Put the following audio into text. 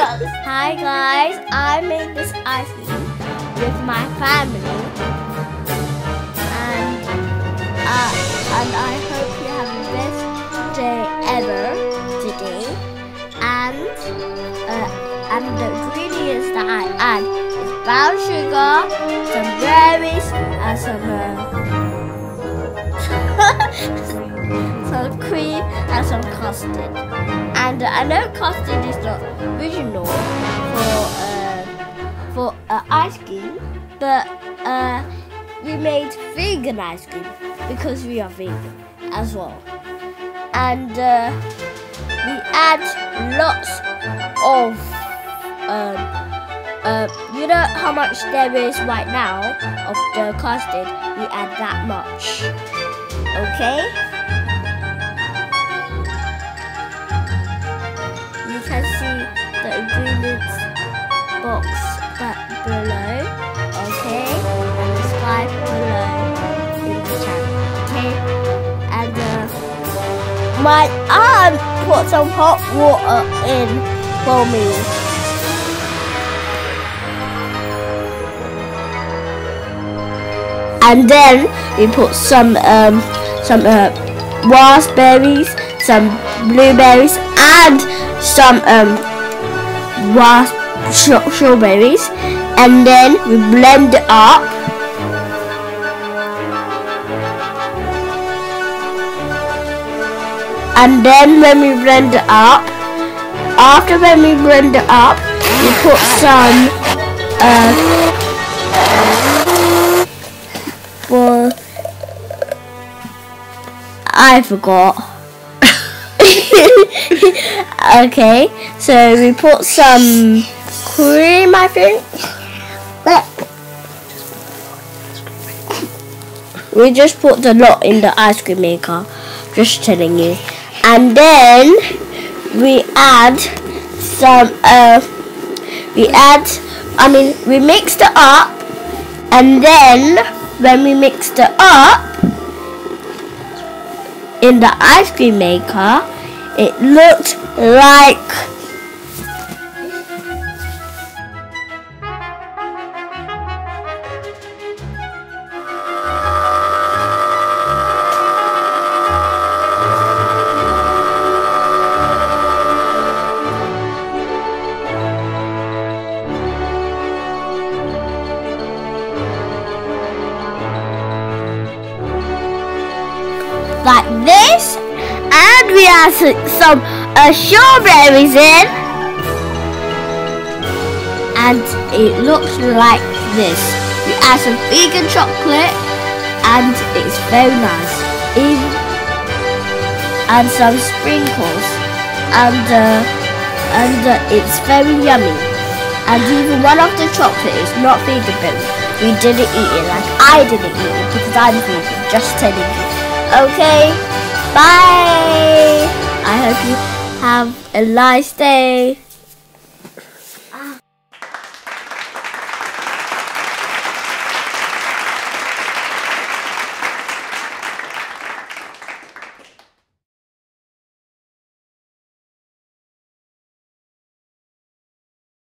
Hi guys, I made this ice cream with my family, and I hope you have the best day ever today. And the ingredients that I add is brown sugar, some berries, and some cream and some custard. And I know custard is not original for ice cream, but we made vegan ice cream because we are vegan as well. And we add lots of you know how much there is right now of the custard. We add that much. Okay. You can see the ingredients box below, okay, and the sky below in the chat, okay. And my aunt put some hot water in for me. And then we put some raspberries, some blueberries, and some strawberries, and then we blend it up. And then when we blend it up, when we blend it up, we put some I forgot. Okay, so we put some cream, I think. We just put the lot in the ice cream maker, just telling you. And then we add some, we mixed it up, and then when we mixed it up in the ice cream maker, it looked like this, and we add some strawberries in, and it looks like this. We add some vegan chocolate, and it's very nice. And some sprinkles, and it's very yummy. And even one of the chocolate is not vegan, but we didn't eat it. Like I didn't eat it because I'm vegan. Just telling you. Okay, bye. I hope you have a nice day.